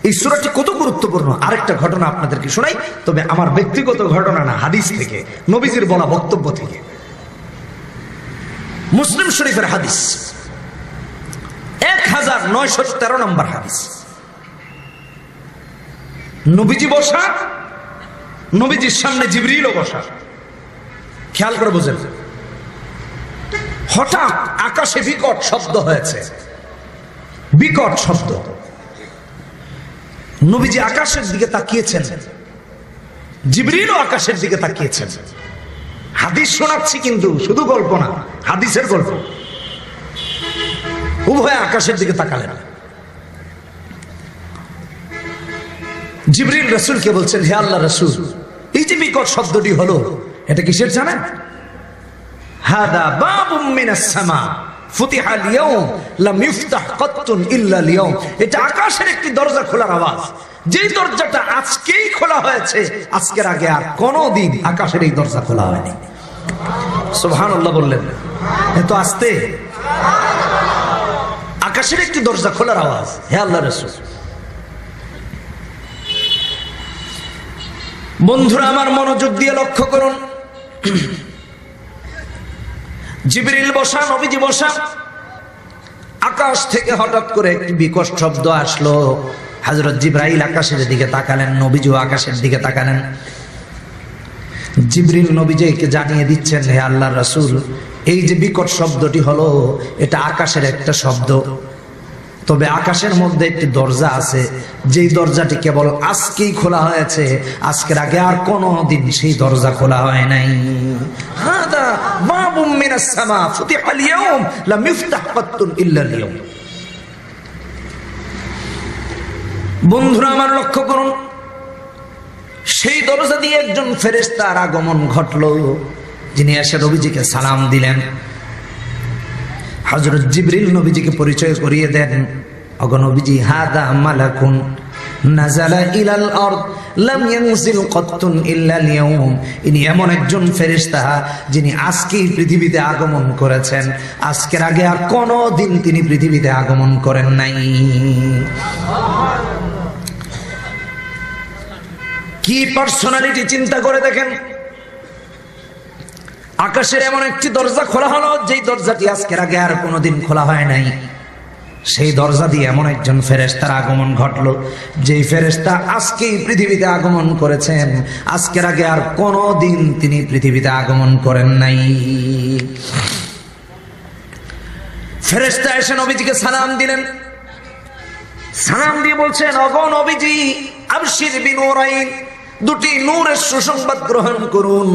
এই সূরাটি কত গুরুত্বপূর্ণ। আরেকটা ঘটনা আপনাদেরকে শোনাই, তবে আমার ব্যক্তিগত ঘটনা না, হাদিস থেকে, নবীজির বলা বক্তব্য থেকে। মুসলিম শরীফের হাদিস 1913 নম্বর হাদিস। নবীজি বসা, নবীজির সামনে জিবরিলও বসা। খেয়াল করে বুঝেন, হঠাৎ আকাশে বিকট শব্দ হয়েছে, বিকট শব্দ। নবীজি আকাশের দিকে তাকিয়েছেন, জিবরিলও আকাশের দিকে তাকিয়েছেন। হাদিস শোনাচ্ছি কিন্তু শুধু গল্প না, হাদিসের গল্প। উভয় আকাশের দিকে তাকালেন। জিবরিল রাসূলকে বলছেন, হে আল্লাহ রাসূল, এই যে বিকট শব্দটি হলো, এটা কিসের জানেন? হাদা বাবুম মিনাস সামা ফুতিহা আল-ইয়াওম লাম ইফতাহ কাত্তুন ইল্লা আল-ইয়াওম। এটা আকাশের একটি দরজা খোলার আওয়াজ, যেই দরজাটা আজকেই খোলা হয়েছে, আজকের আগে আর কোনোদিন আকাশের এই দরজা খোলা হয়নি। সুবহানাল্লাহ বললেন, এত আস্তে। আকাশের একটি দরজা খোলার আওয়াজ, হে আল্লাহ রাসূল। বন্ধুরা আমার, মনোযোগ দিয়ে লক্ষ্য করুন। জিবরিল বসা, নবীজি বসা, আকাশ থেকে হঠাৎ করে একটি বিকট শব্দ আসলো। হযরত জিবরাইল আকাশের দিকে তাকালেন, নবীজিও আকাশের দিকে তাকালেন। জিবরিল নবীজিকে জানিয়ে দিচ্ছেন, হে আল্লাহর রাসূল, এই যে বিকট শব্দটি হলো, এটা আকাশের একটা শব্দ। তবে আকাশের মধ্যে একটি দরজা আছে, যেই দরজাটি কেবল আজকেই খোলা হয়েছে, আজকের আগে আর কোনোদিন সেই দরজা খোলা হয় নাই। হাদা বাবুম মিনাস সামা ফুতিহা আল-ইয়াওম লাম ইফতাহ কাত্তুন ইল্লা আল-ইয়াওম। বন্ধুরা আমার লক্ষ্য করুন, সেই দরজা দিয়ে একজন ফেরেশতার আগমন ঘটলো, যিনি এসে নবীজিকে সালাম দিলেন। হযরত জিবরিল নবীজিকে পরিচয় করিয়ে দেন, ওগো নবীজি, হাদা মালাকুন নাযালা ইলাল আরদ লাম ইয়ানজিল কাত্তুন ইল্লা আল-ইয়াওম। ইনি এমন একজন ফেরেশতা যিনি আজকেই পৃথিবীতে আগমন করেছেন, আজকের আগে আর কোনোদিন তিনি পৃথিবীতে আগমন করেন নাই। কি পার্সোনালিটি, চিন্তা করে দেখেন। আকাশের এমন একটি দরজা খোলা হলো, যেই দরজাটি আজকের আগে আর কোনোদিন খোলা হয় নাই। সেই দরজা দিয়ে এমন একজন ফেরেশতার আগমন ঘটলো, যেই ফেরেশতা আজকেই পৃথিবীতে আগমন করেছেন, আজকের আগে আর কোনোদিন তিনি পৃথিবীতে আগমন করেন নাই। ফেরেশতা এসে নবীজিকে সালাম দিলেন। সালাম দিয়ে বলছেন, ওগো নবীজি, আবশির বিনূরাইন, দুটি নূরের সুসংবাদ গ্রহণ করুন।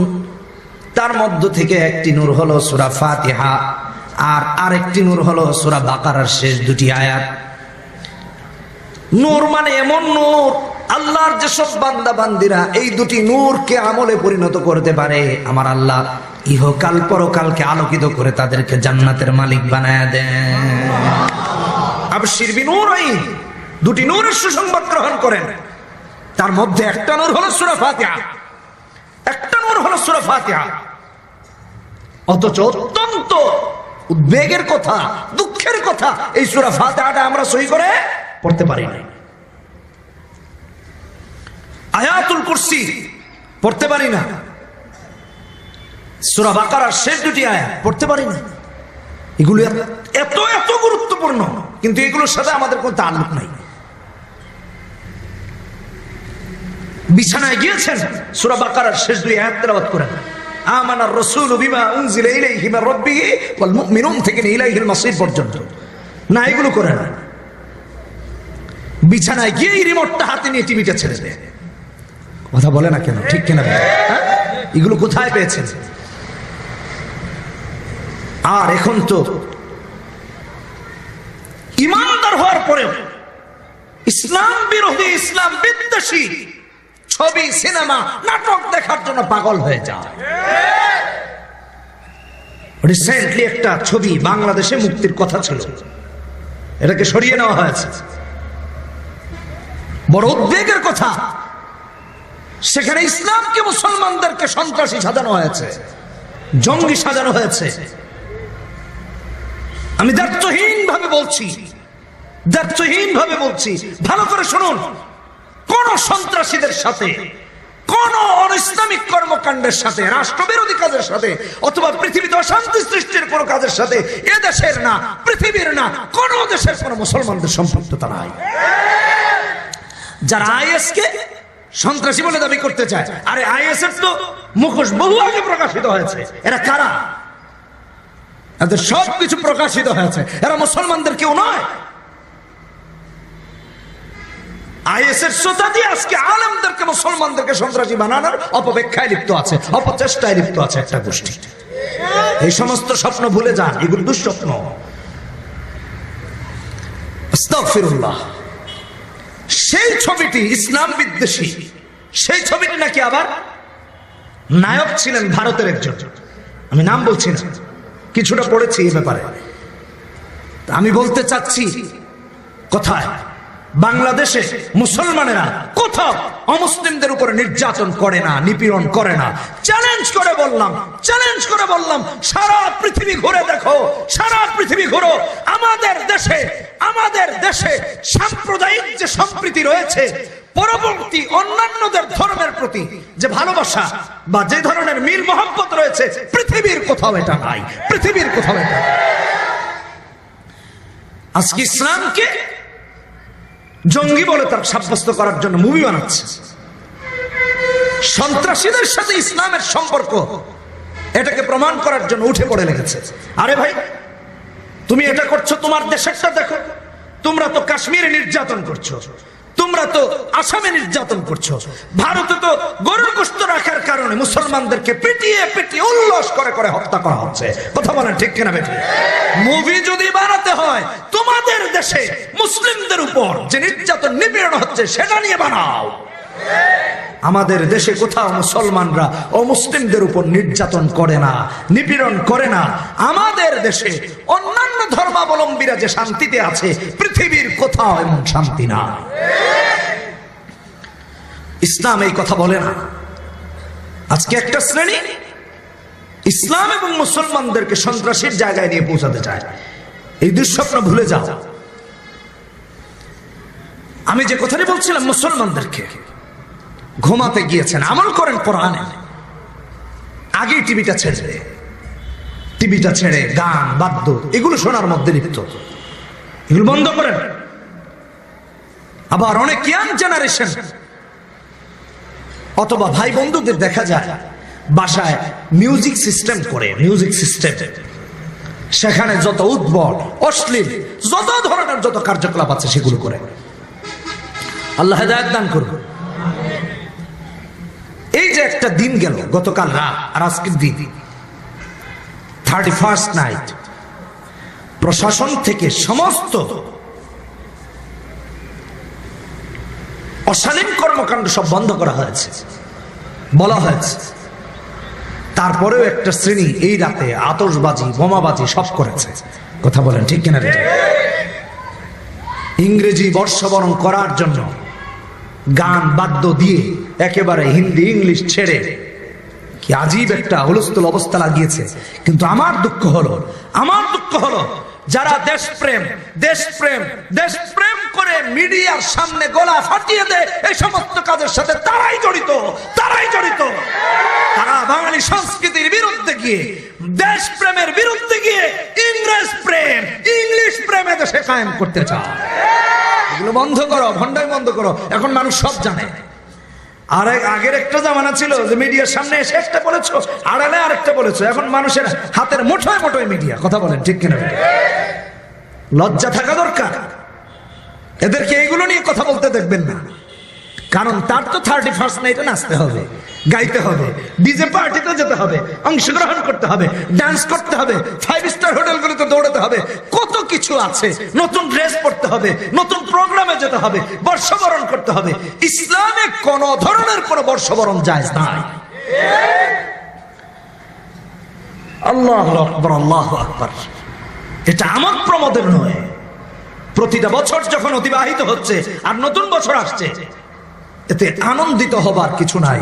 তার মধ্য থেকে একটি নূর হলো সূরা ফাতিহা, আর আরেকটি নূর হলো সূরা বাকারার শেষ দুটি আয়াত। নূর মানে এমন নূর, আল্লাহর যেসব বান্দা বান্দিরা এই দুটি নূরকে আমলে পরিণত করতে পারে, আমার আল্লাহ ইহকাল পরকালকে আলোকিত করে তাদেরকে জান্নাতের মালিক বানায়া দেন। আবশির বিনূরাইন, দুটি নূরের সুসংবাদ গ্রহণ করেন। তার মধ্যে একটা নূর হলো সূরা ফাতিহা, একটা নূর হলো সূরা ফাতিহা। অথচ অত্যন্ত উদ্বেগের কথা, দুঃখের কথা, এই সূরা ফাতিহাটা আমরা সহি করে পড়তে পারি না। আয়াতুল কুরসি পড়তে পারি না, সূরা বাকারার শেষ দুটি আয়াত পড়তে পারি না। এগুলো এত এত গুরুত্বপূর্ণ, কিন্তু এগুলোর সাথে আমাদের কোনো তাল্লুক নাই। বিছানায় গিয়েছেন, সূরা বাকারার শেষ দুই আয়াত তেলাওয়াত করেন। আমানার রাসূলু বিমা উনজিলা ইলাইহি মির রাব্বিহি ওয়াল মুমিনুন থেকে ইলাইহিল মাসির পর্যন্ত না, এগুলো করে না। বিছানায় গিয়ে রিমোটটা হাতে নিয়ে টিভিটা ছেড়ে দেয়। কথা বলে না কেন? ঠিক কিনা? হ্যাঁ, এগুলো কোথায় পেয়েছেন? আর এখন তো ইমানদার হওয়ার পরেও ইসলাম বিরোধী, ইসলাম বিদ্বেষী ছবি, সিনেমা, নাটক দেখার জন্য পাগল হয়ে যায়। রিসেন্টলি একটা ছবি বাংলাদেশে মুক্তির কথা ছিল, এটাকে সরিয়ে নেওয়া হয়েছে। বড় উদ্বেগের কথা। সেখানে ইসলামকে, মুসলমানদেরকে সন্ত্রাসী সাজানো হয়েছে, জঙ্গি সাজানো হয়েছে। আমি দায়িত্বহীন ভাবে বলছি, দায়িত্বহীন ভাবে বলছি, ভালো করে শুনুন, কোন সন্ত্রাসীদের সাথে, কোন অনিসলামিক কর্মকাণ্ডের সাথে, রাষ্ট্রবিরোধী কাজের সাথে, অথবা পৃথিবীতে অশান্তি সৃষ্টির কোন কাজের সাথে এ দেশের না, পৃথিবীর না, কোন দেশের কোন মুসলমানদের সম্পৃক্ততা নাই। যারা আইএস কে সন্ত্রাসী বলে দাবি করতে চায়, আরে আইএস এর তো মুখোশ বহু আগে প্রকাশিত হয়েছে। এরা কারা? এদের সবকিছু প্রকাশিত হয়েছে। এরা মুসলমানদের কেউ নয়। আইএস এর শ্রোতা দিয়ে আজকে আলেমদেরকে, মুসলমানদেরকে সন্ত্রাসী বানানোর অপব্যাখ্যায় লিপ্ত আছে, অপচেষ্টায় লিপ্ত আছে একটা গোষ্ঠী। এই সমস্ত স্বপ্ন ভুলে যান, এগুলো দুঃস্বপ্ন। আস্তাগফিরুল্লাহ। সেই ছবিটি ইসলাম বিদ্বেষী, সেই ছবিটি নাকি আবার নায়ক ছিলেন ভারতের একজন, আমি নাম বলছি না, কিছুটা পড়েছি এই ব্যাপারে। আমি বলতে চাচ্ছি, কোথায় বাংলাদেশে মুসলমানেরা কোথাও অমুসলিমদের উপরে নির্যাতন করে না, নিপীড়ন করে না। চ্যালেঞ্জ করে বললাম, চ্যালেঞ্জ করে বললাম, সারা পৃথিবী ঘুরে দেখো, সারা পৃথিবী ঘুরো, আমাদের দেশে সাম্প্রদায়িক যে সম্প্রীতি রয়েছে, পরবর্তী অন্যান্যদের ধর্মের প্রতি যে ভালোবাসা বা যে ধরনের মিল মহব্বত রয়েছে, পৃথিবীর কোথাও এটা নাই, পৃথিবীর কোথাও এটা। আজকে ইসলামকে জঙ্গি বলে তার সাব্যস্ত করার জন্য মুভি বানাচ্ছে। সন্ত্রাসীদের সাথে ইসলামের সম্পর্ক, এটাকে প্রমাণ করার জন্য উঠে পড়ে লেগেছে। আরে ভাই, তুমি এটা করছো, তোমার দেশেরটা দেখো। তোমরা তো কাশ্মীরে নির্যাতন করছো, তোমরা তো আসামে নির্যাতন করছো, ভারতে তো গরুর গোশত রাখার কারণে মুসলমানদেরকে পিটিয়ে পিটিয়ে উল্লাস করে করে হত্যা করা হচ্ছে। কথা বলেন ঠিক কিনা বেঠি? মুভি যদি বানাতে হয়, তোমাদের দেশে মুসলিমদের উপর যে নির্যাতন নিপীড়ন হচ্ছে সেটা নিয়ে বানাও। আমাদের দেশে কোথাও মুসলমানরা অমুসলিমদের উপর নির্যাতন করে না, নিপীড়ন করে না। আমাদের দেশে অন্যান্য ধর্মাবলম্বীরা যে শান্তিতে আছে, পৃথিবীর কোথাও এমন শান্তি না। ইসলাম এই কথা বলে না। আজকে একটা শ্রেণী ইসলাম এবং মুসলমানদেরকে সন্ত্রাসীর জায়গায় নিয়ে পৌঁছাতে চায়। এই দুঃস্বপ্ন ভুলে যাও। আমি যে কথাটি বলছিলাম, মুসলমানদেরকে ঘুমাতে গিয়েছেন, আমল করেন কোরআনে, আগেই টিভিটা ছেড়ে গান বাদ্য এগুলো শোনার মধ্যে লিপ্ত, এগুলো বন্ধ করেন। আবার অনেক ইয়াং জেনারেশন অথবা ভাই বন্ধুদের দেখা যায় বাসায় মিউজিক সিস্টেম করে, মিউজিক সিস্টেম, সেখানে যত উদ্ভট অশ্লীল যত ধরনের যত কার্যকলাপ আছে সেগুলো করে। আল্লাহ হেদায়েত দান করুন। এই যে একটা দিন গেল, গতকাল রাত আর আজকের দিন, 31st নাইট, প্রশাসন থেকে সমস্ত অশালীন কর্মকাণ্ড সব বন্ধ করা হয়েছে, বলা হয়েছে। তারপরেও একটা শ্রেণী এই রাতে আতশবাজি বোমাবাজি সব করেছে। কথা বলেন ঠিক কিনা? ইংরেজি বর্ষবরণ করার জন্য গান বাদ্য দিয়ে একেবারে হিন্দি ইংলিশ ছেড়ে কি আজীব একটা হুলস্থুল অবস্থা লাগিয়েছে। কিন্তু আমার দুঃখ হলো যারা দেশপ্রেম করে মিডিয়ার সামনে গলা ফাটিয়ে দেয়, এই সমস্ত কাজের সাথে তারাই জড়িত। তারা বাঙালি সংস্কৃতির বিরুদ্ধে গিয়ে, দেশপ্রেমের বিরুদ্ধে গিয়ে ইংলিশ প্রেমে দেশে কায়েম করতে চায়। এগুলো বন্ধ করো, ভণ্ডামি বন্ধ করো। এখন মানুষ সব জানে। আর আগের একটা জামানা ছিল যে মিডিয়ার সামনে এসে একটা বলেছো, আড়ালে আরেকটা বলেছো। এখন মানুষের হাতের মুঠোয় মুঠোয় মিডিয়া। কথা বলেন ঠিক কিনা? লজ্জা থাকা দরকার। এদেরকে এইগুলো নিয়ে কথা বলতে দেখবেন না, কারণ তার তো 31st নাইটে নাচতে হবে, গাইতে হবে, ডিজে পার্টিতে যেতে হবে, অংশগ্রহণ করতে হবে, ডান্স করতে হবে, 5 স্টার হোটেলগুলোতে দৌড়াতে হবে, কত কিছু আছে। নতুন ড্রেস পরতে হবে, নতুন প্রোগ্রামে যেতে হবে, বর্ষবরণ করতে হবে। ইসলামে কোন ধরনের কোন বর্ষবরণ জায়েজ নাই। আল্লাহু আকবার, আল্লাহু আকবার। এটা আমোদ প্রমোদের নয়। প্রতিটা বছর যখন অতিবাহিত হচ্ছে আর নতুন বছর আসছে, এতে আনন্দিত হবার কিছু নাই,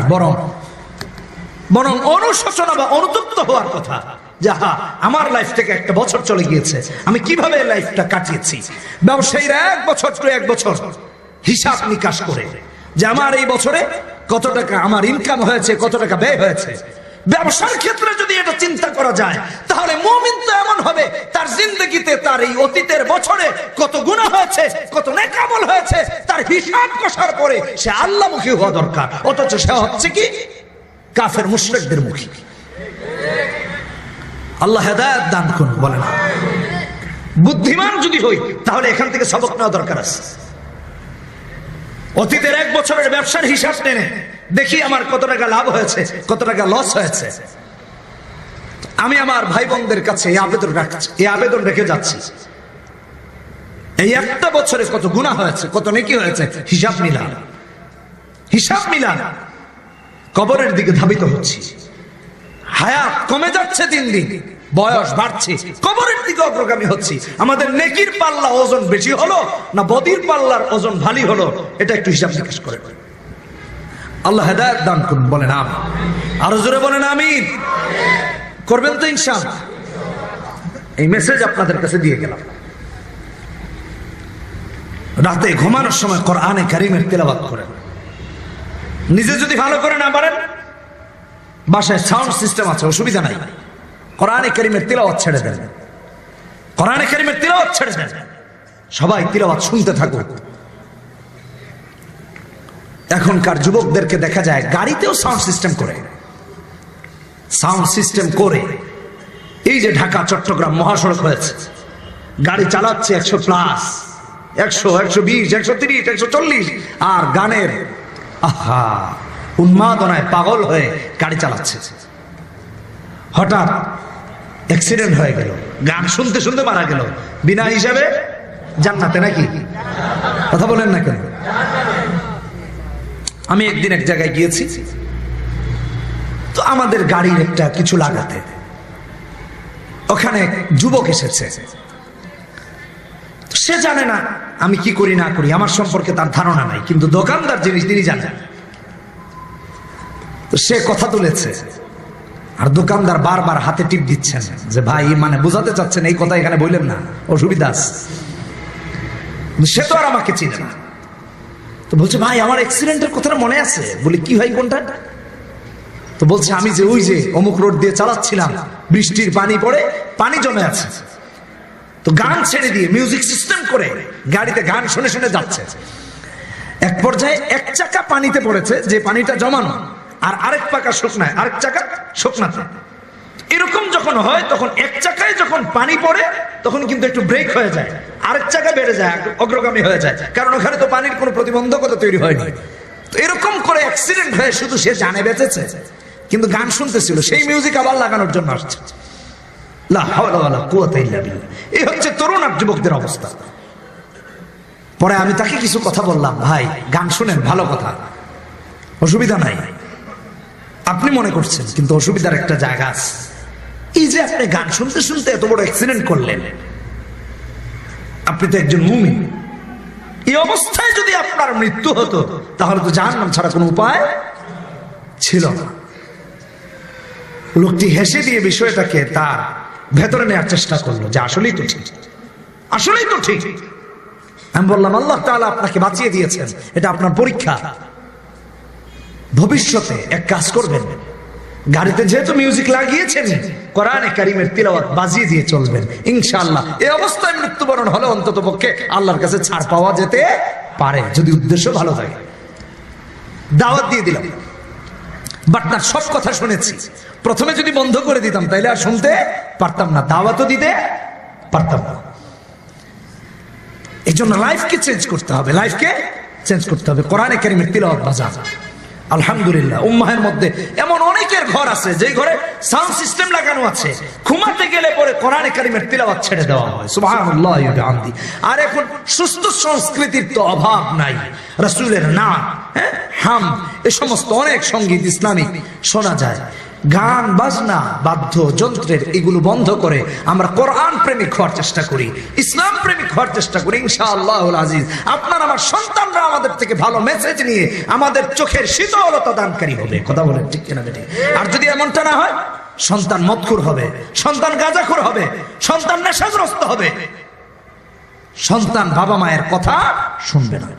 বরং অনুশোচনা বা অনুতপ্ত হওয়ার কথা। যে আমার লাইফ থেকে একটা বছর চলে গিয়েছে, আমি কিভাবে লাইফটা কাটিয়েছি। ব্যবসায়ীরা এক বছর হিসাব নিকাশ করে যে আমার এই বছরে কত টাকা আমার ইনকাম হয়েছে, কত টাকা ব্যয় হয়েছে। ব্যবসার ক্ষেত্রে যদি এটা চিন্তা করা যায়, তাহলে মুমিন তো এমন হবে, তার জিন্দগিতে তার এই অতীতের বছরে কত গুনাহ হয়েছে, কত নেক আমল হয়েছে, তার হিসাব কষার পরে সে আল্লাহমুখী হওয়া দরকার। অথচ সে হচ্ছে কি কাফের মুশরিকদের মুখী। আল্লাহ হেদায়েত দান করুন, বলেন। বুদ্ধিমান যদি হই তাহলে এখান থেকে সবক নেওয়া দরকার আছে। অতীতের এক বছরের ব্যবসার হিসাব টেনে দেখি আমার কত টাকা লাভ হয়েছে, কত টাকা লস হয়েছে। আমি আমার ভাই বোনদের কাছে এই আবেদন রেখে যাচ্ছি, এই একটা বছরে কত গুনাহ হয়েছে, কত নেকি হয়েছে, হিসাব মিলান। কবরের দিকে ধাবিত হচ্ছি, হায়াত কমে যাচ্ছে, দিন দিন বয়স বাড়ছে, কবরের দিকে অগ্রগামী হচ্ছি। আমাদের নেকির পাল্লা ওজন বেশি হলো না বদির পাল্লার ওজন ভারী হলো, এটা একটু হিসাব নিকাশ করে। আল্লাহ হেদায়েত দান করুন, বলেন আমিন। আরো জোরে বলেন আমিন। করবেন তো ইনশাআল্লাহ। এই মেসেজ আপনাদের কাছে দিয়ে গেলাম। রাতে ঘুমানোর সময় কোরআনে কারীমের তেলাওয়াত করেন। নিজে যদি ভালো করে না পারেন, বাসায় সাউন্ড সিস্টেম আছে, অসুবিধা নাই। কোরআনে কারীমের তিলাওয়াত ছেড়ে দেন, কোরআনে কারীমের তিলাওয়াত ছেড়ে দেন, সবাই তিলাওয়াত শুনতে থাকুক। এখনকার যুবকদেরকে দেখা যায় গাড়িতেও সাউন্ড সিস্টেম করে এই যে ঢাকা চট্টগ্রাম মহাসড়ক হয়েছে, গাড়ি চালাচ্ছে 100+, 100, 120, 130, 140, আর গানের উন্মাদনায় পাগল হয়ে গাড়ি চালাচ্ছে। হঠাৎ অ্যাক্সিডেন্ট হয়ে গেল, গান শুনতে শুনতে মারা গেল, বিনা হিসাবে জান্নাতে নাকি? কথা বলেন না কেন? আমি একদিন এক জায়গায় গিয়েছি, তো আমাদের গাড়ির একটা কিছু লাগাতে ওখানে যুবক এসেছে। সে জানে না আমি কি করি না করি, আমার সম্পর্কে তার ধারণা নাই, কিন্তু দোকানদার জিনিস তিনি জানেন। তো সে কথা তুলেছে, আর দোকানদার বারবার হাতে টিপ দিচ্ছেন যে ভাই মানে বোঝাতে চাচ্ছেন এই কথা এখানে বললেন না, অসুবিধা আছে। সে তো আর আমাকে চিনে না, তো বলছে ভাই আমার অ্যাক্সিডেন্টের কথাটা মনে আছে। বলি কি ভাই কোনটা? তো বলছে আমি যে ওই যে অমুক রোড দিয়ে চালাচ্ছিলাম, বৃষ্টির পানি পড়ে পানি জমে আছে, তো গান ছেড়ে দিয়ে মিউজিক সিস্টেম করে গাড়িতে গান শুনে শুনে যাচ্ছে। এক পর্যায়ে এক চাকা পানিতে পড়েছে, যে পানিটা জমানো, আর আরেক চাকা শুকনাতে। এরকম যখন হয় তখন এক চাকায় যখন পানি পড়ে তখন কিন্তু একটু ব্রেক হয়ে যায়, আরেক চাকা বেড়ে যায়, অগ্রগামী হয়ে যায়, কারণ ওখানে তো পানির কোনো প্রতিবন্ধকতা তৈরি হয়নি। তো এরকম করে অ্যাক্সিডেন্ট হয়ে শুধু সে জানে বেঁচেছে, কিন্তু গান শুনতেছিল, সেই মিউজিক আবার লাগানোর জন্য আসছে। লা হাওলা ওয়ালা কুওয়াতা ইল্লা বিল্লাহ। এই হচ্ছে তরুণ আর যুবকদের অবস্থা। পরে আমি তাকে কিছু কথা বললাম, ভাই গান শুনেন, ভালো কথা, অসুবিধা নাই, আপনি মনে করছেন, কিন্তু অসুবিধার একটা জায়গা আছে। এই যে আপনি গান শুনতে শুনতে এত বড় অ্যাক্সিডেন্ট করলেন, আপনি তো একজন মুমিন, এই অবস্থায় যদি আপনার মৃত্যু হতো তাহলে তো জাহান্নাম ছাড়া কোনো উপায় ছিল না। লোকটি হেসে দিয়ে বিষয়টাকে তার ভেতরে নেওয়ার চেষ্টা করলো যে আসলেই তো ঠিক, আসলেই তো ঠিক। আমি বললাম আল্লাহ তাআলা আপনাকে বাঁচিয়ে দিয়েছেন, এটা আপনার পরীক্ষা। ভবিষ্যতে এক কাজ করবেন, গাড়িতে যেহেতু মিউজিক লাগিয়েছেন, কোরআনে কারীমের তিলাওয়াত বাজিয়ে দিয়ে চলবেন, ইনশাআল্লাহ এই অবস্থায় মৃত্যুবরণ হলে অন্তত পক্ষে আল্লাহর কাছে ছাড় পাওয়া যেতে পারে, যদি উদ্দেশ্য ভালো থাকে। দাওয়াত দিয়ে দিলাম, বাট না সব কথা শুনেছি। প্রথমে যদি বন্ধ করে দিতাম তাইলে আর শুনতে পারতাম না, দাওয়াতও দিতে পারতাম না। এই জন্য লাইফকে চেঞ্জ করতে হবে, কোরআনে কারীমের তিলাওয়াত বাজানো। আলহামদুলিল্লাহ উম্মাহের মধ্যে এমন অনেকের ঘর আছে যে ঘরে সাউন্ড সিস্টেম লাগানো আছে, ঘুমাতে গেলে পরে কোরআনে কারীমের তিলাওয়াত ছেড়ে দেওয়া হয়, সুবহানাল্লাহ ওয়া বিহামদি। আর এখন সুস্থ সংস্কৃতির তো অভাব নাই, রাসূলের নাম, হামদ, এই সমস্ত অনেক সঙ্গীত ইসলামিক শোনা যায়। গান বাজনা বাদ্যযন্ত্রের এগুলো বন্ধ করে আমরা কোরআন প্রেমিক হওয়ার চেষ্টা করি, ইসলাম প্রেমিক হওয়ার চেষ্টা করি, ইনশাআল্লাহুল আজিজ আপনার আমার সন্তানরা আমাদের থেকে ভালো মেসেজ নিয়ে আমাদের চোখের শীতলতা দানকারী হবে। কথা বলেন ঠিক কিনা বেটি? আর যদি এমনটা না হয় সন্তান মদখোর হবে, সন্তান গাঁজাখোর হবে, সন্তান নেশাগ্রস্ত হবে, সন্তান বাবা মায়ের কথা শুনবে না।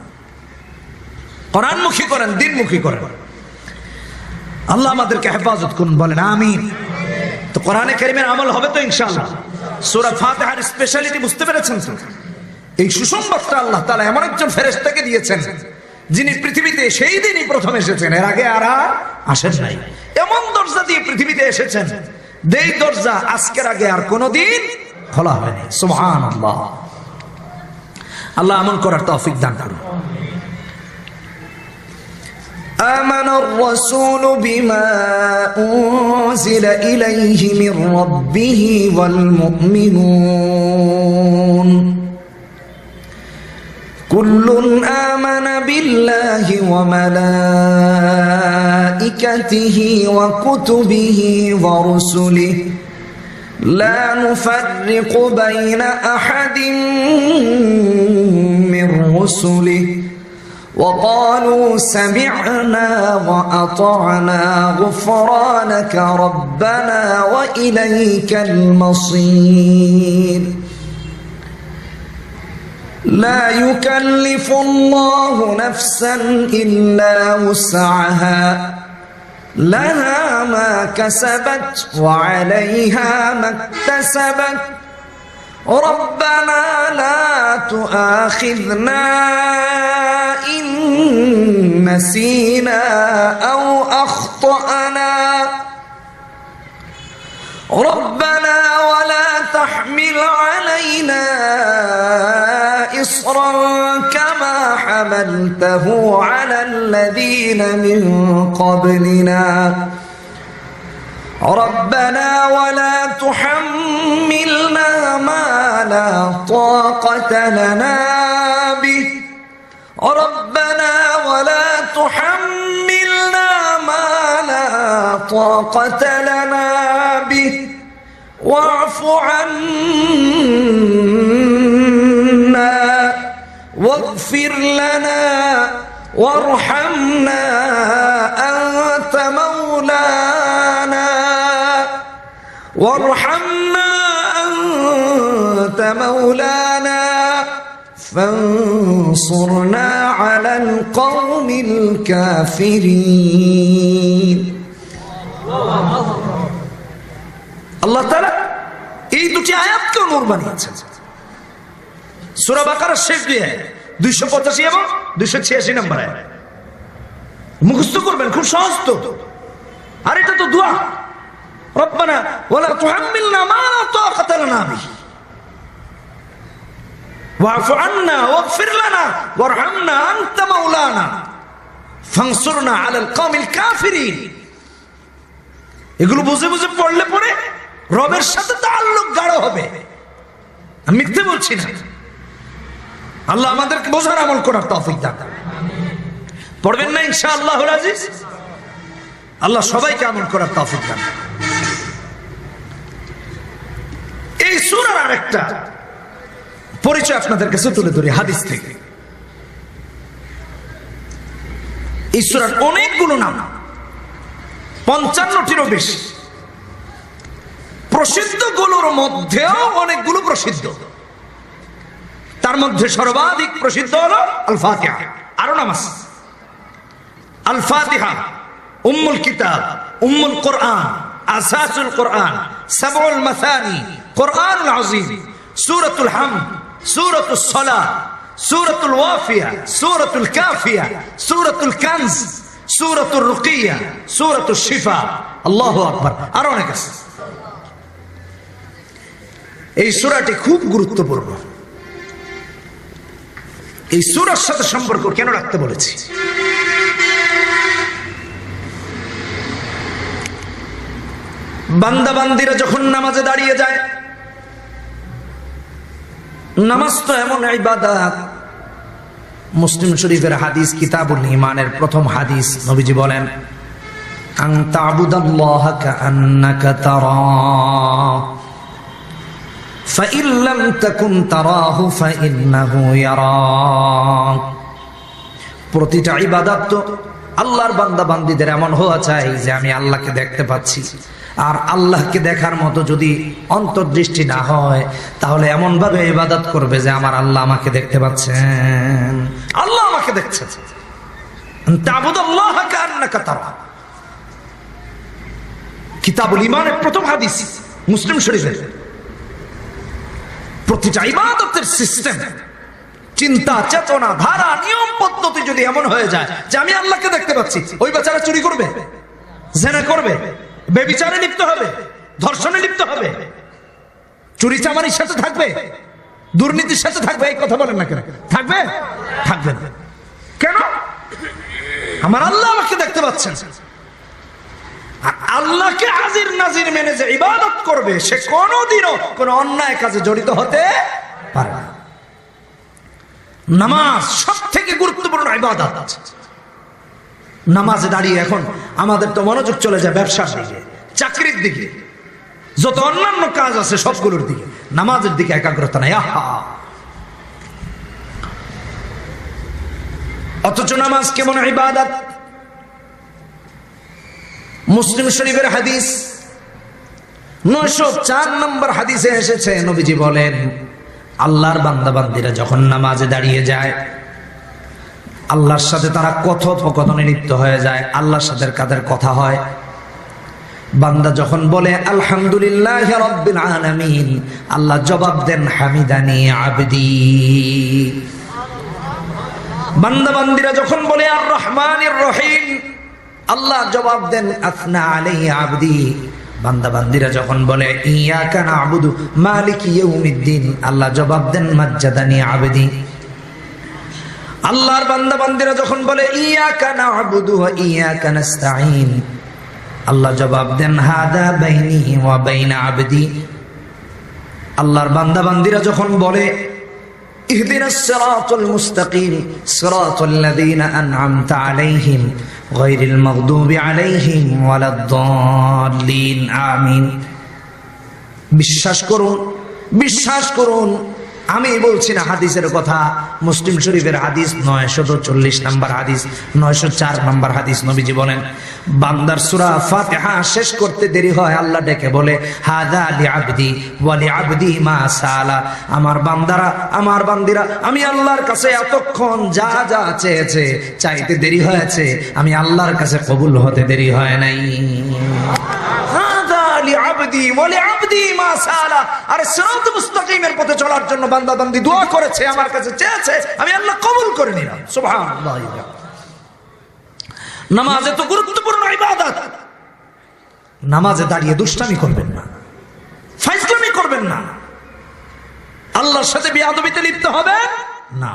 কোরআনমুখী করেন, দিনমুখী করেন। আল্লাহ আমাদেরকে হেফাজত করুন, বলেন আমিন। তো কোরআনে কারীমের আমল হবে তো ইনশাআল্লাহ। সূরা ফাতিহার স্পেশালিটি বুঝতে পেরেছেন তো? এই সুসংবাদটা আল্লাহ তাআলা এমন একজন ফেরেশতাকে দিয়েছেন যিনি পৃথিবীতে সেই দিনই প্রথম এসেছেন, এর আগে আর আসেন নাই। এমন দরজা দিয়ে পৃথিবীতে এসেছেন, যেই দরজা আজকের আগে আর কোনোদিন খোলা হয়নি। সুবহানাল্লাহ। আল্লাহ আমল করার তৌফিক দান করুন। آمن الرسول بما أنزل إليه من ربه والمؤمنون كل آمن بالله وملائكته وكتبه ورسله لا نفرق بين أحد من رسله وقالوا سمعنا وأطعنا غفرانك ربنا وإليك المصير لا يكلف الله نفسا إلا وسعها لها ما كسبت وعليها ما اكتسبت ربنا لا تؤاخذنا إن نسينا أو أخطأنا ربنا ولا تحمل علينا إصرا كما حملته على الذين من قبلنا ربنا ولا تحملنا ما لا طاقة لنا به ربنا ولا تحملنا ما لا طاقة لنا به واعف عنا واغفر لنا وارحمنا أنت مولانا وارحمنا أنت مولانا فانصرنا على القوم الكافرين আল্লাহ তাআলা এই দুটি আয়াতকে নূর বানিয়েছেন। সূরা বাকারার শেষ দুই আয়াত 285 এবং 286 নম্বর আয়াত মুখস্থ করবেন, খুব সহজ তো। আর এটা তো দোয়া, রব্বানা ওয়ালা তুহাম্মিলনা মা লা তাকাতা লানা বিহি ওয়াফু আন্না ওয়াগফির লানা ওয়ারহামনা আনতা মাওলানা ফানসুরনা আলাল কওমিল কাফিরিন। এগুলো বুঝে বুঝে পড়লে পরে রবের সাথে তাআল্লুক গাঢ় হবে। আমি মিথ্যে বলছি না। আল্লাহ আমাদেরকে বোঝার আমল করার তৌফিক দান করুন। পড়বেন না ইনশাআল্লাহুল আজিজ? আল্লাহ সবাইকে আমল করার তৌফিক দান করুন। এই সূরার আরেকটা পরিচয় আপনাদের কাছে তুলে ধরি হাদিস থেকে। এই সূরার অনেকগুলো নাম, 55টিরও বেশি। প্রসিদ্ধ গুলোর মধ্যেও অনেকগুলো প্রসিদ্ধ। তার মধ্যে সর্বাধিক প্রসিদ্ধ হলো আল ফাতিহা। আরো নাম আছে আল ফাতিহা, উম্মুল কিতাব, উম্মুল কোরআন, আসাসুল কোরআন, সাবউল মাসানি, কোরআনুল আযীম, সূরাতুল হামদ, সূরাতুস সালাত, সূরাতুল ওয়াফিয়া, সূরাতুল কাফিয়া, সূরাতুল কানজ, সূরাতুর রুকিয়া, সূরাতুশ শিফা। আল্লাহু আকবার। আরো অনেক আছে। এই সূরাটি খুব গুরুত্বপূর্ণ। এই সূরার সাথে সম্পর্ক কেন রাখতে বলেছি? বান্দা বান্দিরা যখন নামাজে দাঁড়িয়ে যায়, নামাজ তো এমন ইবাদত, মুসলিম শরীফের হাদিস কিতাবুল ঈমানের প্রথম হাদিস, নবীজি বলেন আন তা'বুদাল্লাহা কাআন্নাকা তারাহু ফাইন লাম তাকুন তারাহু ফাইন্নাহু ইয়ারাক। প্রতিটা ইবাদত তো আল্লাহর বান্দা বান্দীদের এমন হওয়া চাই যে আমি আল্লাহকে দেখতে পাচ্ছি, আর আল্লাহকে দেখার মতো যদি অন্তর্দৃষ্টি না হয়, তাহলে এমন ভাবে ইবাদত করবে যে আমার আল্লাহ আমাকে দেখতে পাচ্ছেন, আল্লাহ আমাকে দেখছেন। তা'বুদাল্লাহ কাআন্নাকা তারা। কিতাবুল ঈমানের প্রথম হাদিস, মুসলিম শরীফের। প্রতিটা ইবাদতের সিস্টেম, চিন্তা, চেতনা, ধারা, নিয়ম পদ্ধতি যদি এমন হয়ে যায় যে আমি আল্লাহকে দেখতে পাচ্ছি, ওই বেচারা চুরি করবে, জিনা করবে, ব্যভিচারে লিপ্ত হবে, ধর্ষণে লিপ্ত হবে, চুরি চামারির সাথে থাকবে, দুর্নীতির সাথে থাকবে। এই কথা বলেন না কেন? থাকবে? থাকবে না। কেন? আমার আল্লাহ আমাকে দেখতে পাচ্ছেন। আর আল্লাহকে হাজির নাজির মেনে যে ইবাদত করবে, সে কোনোদিনও কোনো অন্যায় কাজে জড়িত হতে পারে না। নামাজ সবথেকে গুরুত্বপূর্ণ ইবাদত। নামাজে দাঁড়িয়ে এখন আমাদের তো মনোযোগ চলে যায় ব্যবসার দিকে, চাকরির দিকে, যত অন্যান্য কাজ আছে সবগুলোর দিকে, নামাজের দিকে একাগ্রতা নাই। আহা! অথচ নামাজ কেমন ইবাদত। মুসলিম শরীফের হাদিস 904 নম্বর হাদিসে এসেছে, নবীজি বলেন, আল্লাহর বান্দা বান্দীরা যখন নামাজে দাঁড়িয়ে যায়, আল্লাহর সাথে তারা কথোপকথনে লিপ্ত হয়ে যায়, আল্লাহর সাথে কাদের কথা হয়। বান্দা যখন বলে আলহামদুলিল্লাহি রাব্বিল আলামিন, আল্লাহ জবাব দেন হামিদানি আবদি। বান্দা বান্দীরা যখন বলে আর রহমানির রহিম, আল্লাহ জবাব দেন আফনা আলাইহি আবদি। বান্দা বান্দীরা যখন বলে ইয়াকা না'বুদু মালিকি ইয়াউমিদ্দিন, আল্লাহ জবাব দেন মাজ্জাদানি আবদি। আল্লাহর বান্দা বান্দীরা যখন বলে ইয়াকা না'বুদু ওয়া ইয়াকা নাস্তাঈন, আল্লাহ জবাব দেন হাদা বাইনি ওয়া বাইনা আবদি। আল্লাহর বান্দা বান্দীরা যখন বলে ইহদিনাস সিরাতাল মুস্তাকিম সিরাতাল লাযীনা আন'আমতা আলাইহিম গায়রিল মাগদুবি আলাইহিম ওয়ালাদ-দাল্লিন, আমিন। বিশ্বাস করুন, বিশ্বাস করুন, আমি বলছি না হাদিসের কথা। মুসলিম শরীফের হাদিস 940 নম্বর হাদিস, 904 নম্বর হাদিস। নবীজি বলেন, বান্দার সূরা ফাতিহা শেষ করতে দেরি হয়, আল্লাহ ডেকে বলে হাদা লিআবদি ওয়া লিআবদি মা সালা। আমার বান্দারা, আমার বান্দিরা, আমি আল্লাহর কাছে এতক্ষণ যা যা চেয়েছে, চাইতে দেরি হয়েছে, আমি আল্লাহর কাছে কবুল হতে দেরি হয় নাই। আর সিরাতুল মুস্তাকিমের পথে চলার জন্য বান্দা বান্দি দোয়া করেছে, আমার কাছে চেয়েছে, আমি আল্লাহ কবুল করে নিলাম। সুবহানাল্লাহ। নামাজ এত গুরুত্বপূর্ণ ইবাদত। নামাজে দাঁড়িয়ে দুষ্টামি করবেন না, ফাইজলামি করবেন না, আল্লাহর সাথে বেয়াদবিতে লিপ্ত হবে না।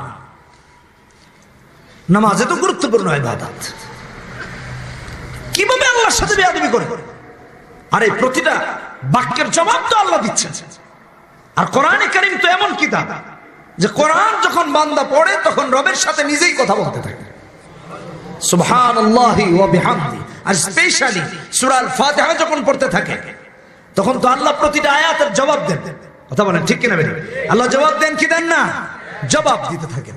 নামাজ এত গুরুত্বপূর্ণ ইবাদত। কিভাবে আল্লাহর সাথে বেয়াদবি করে? আর এই প্রতিটা বাক্যের জবাব তো আল্লাহ দিচ্ছেন। আর কোরআনে কারীম তো এমন কিতাব যে কোরআন যখন বান্দা পড়ে তখন রবের সাথে নিজেই কথা বলতে থাকে। সুবহানাল্লাহি ওয়া বিহামদি। আর স্পেশালি সূরা আল ফাতিহা যখন পড়তে থাকে তখন তো আল্লাহ প্রতিটা আয়াতের জবাব দেন। কথা বলেন ঠিক কিনা বেরি? আল্লাহ জবাব দেন কি দেন না? জবাব দিতে থাকেন।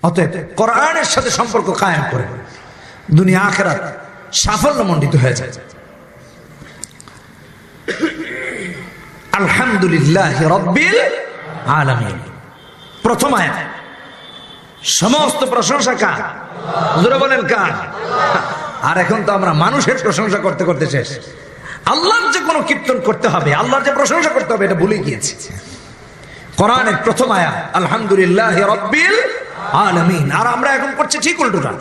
অতএব কোরআনের সাথে সম্পর্ক কায়েম করে দুনিয়া আখিরাত সাফল্যমণ্ডিত হয়ে যায়। আলহামদুলিল্লাহি রাব্বিল আলামিন, প্রথম আয়াত। সমস্ত প্রশংসা কার? জোরে বলেন কার? আর এখন তো আমরা মানুষের প্রশংসা করতে করতে শেষ। আল্লাহর যে কোনো কীর্তন করতে হবে, আল্লাহর যে প্রশংসা করতে হবে, এটা ভুলে গিয়েছি। কোরআনের প্রথম আয়াত আলহামদুলিল্লাহি রাব্বিল আলামিন। আর আমরা এখন করছি ঠিক উল্টোটা।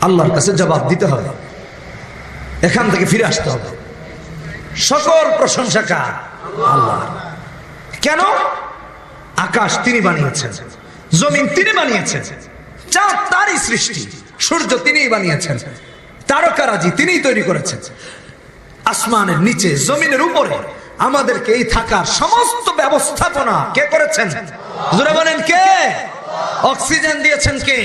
আল্লাহর কাছে জবাব দিতে হবে, এখান থেকে ফিরে আসতে হবে। সকল প্রশংসা কার? আল্লাহ। কেন? আকাশ তিনি বানিয়েছেন, জমিন তিনি বানিয়েছেন, চাঁদ তারই সৃষ্টি, সূর্য তিনিই বানিয়েছেন, তারকারাজি তিনিই তৈরি করেছেন। আসমানের নিচে, জমিনের উপরে আমাদেরকে এই থাকার সমস্ত ব্যবস্থাপনা কে করেছেন? জোরে বলেন কে? অক্সিজেন দিয়েছেন কে?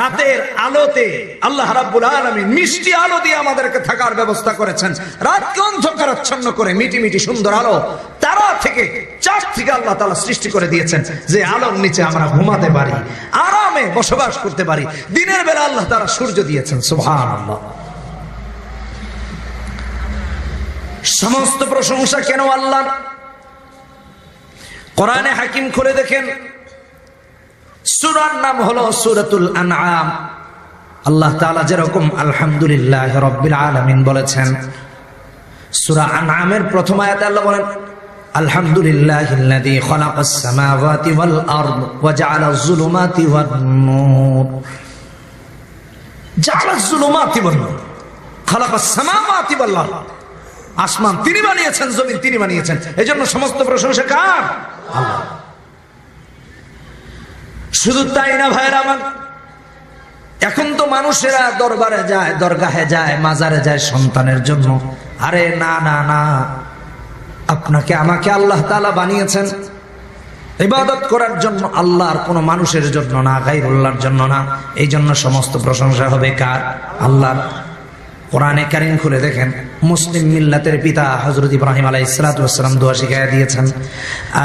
রাতের আলোতে আল্লাহ রাব্বুল আলামিন মিষ্টি আলো দিয়ে আমাদেরকে থাকার ব্যবস্থা করেছেন। রাতকে অন্ধকারাচ্ছন্ন করে মিটি মিটি সুন্দর আলো তারা থেকে, চাঁদ থেকে আল্লাহ তাআলা সৃষ্টি করে দিয়েছেন, যে আলোর নিচে আমরা ঘুমাতে পারি, আরামে বসবাস করতে পারি। দিনের বেলা আল্লাহ তাআলা সূর্য দিয়েছেন। সুবহানাল্লাহ। সমস্ত প্রশংসা কেন আল্লাহর? কোরআনে হাকিম খুলে দেখেন, সূরার নাম হলো সূরাতুল আনআম। আল্লাহ তাআলা যেরকম আলহামদুলিল্লাহি রাব্বিল আলামিন বলেছেন, সূরা আনআমের প্রথম আয়াতে আল্লাহ বলেন, আলহামদুলিল্লাহিল্লাযী খালাকাস সামাওয়াতি ওয়াল আরদ ওয়া জাআলাজ যুলুমাতি ওয়ান নূর। জাআলাজ যুলুমাতি ওয়ান নূর, খালাকাস সামাওয়াতি ওয়াল আরদ, আসমান তিনি বানিয়েছেন, জমিন তিনি বানিয়েছেন। এজন্য সমস্ত প্রশংসা কার? আল্লাহ। শুধু তাই না ভাইরা আমার, এখন তো মানুষেরা দরবারে যায়, দরগাহে যায়, মাজারে যায় সন্তানের জন্য। আরে না না না, আপনাকে আমাকে আল্লাহ তাআলা বানিয়েছেন ইবাদত করার জন্য, আল্লাহর কোনো মানুষের জন্য না, গায়রুল্লাহর জন্য না। এই জন্য সমস্ত প্রশংসা হবে কার? আল্লাহর। কোরআনে কারীম খুলে দেখেন, মুসলিম মিল্লাতের পিতা হযরত ইব্রাহিম আলাইহিস সালাতু ওয়াস সালাম দোয়া শিখিয়ে দিয়েছেন,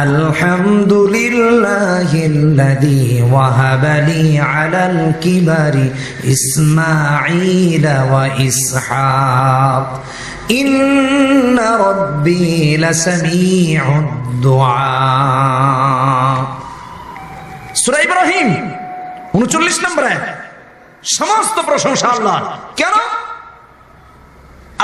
আলহামদুলিল্লাহিল্লাযী ওয়াহাবা লি আলাল কিবারি ইসমাঈল ওয়া ইসহাক ইন্না রাব্বী লাসামিউদ দুআ। সূরা ইব্রাহিম 39 নম্বর আয়াত। সমস্ত প্রশংসা আল্লাহর। কেন?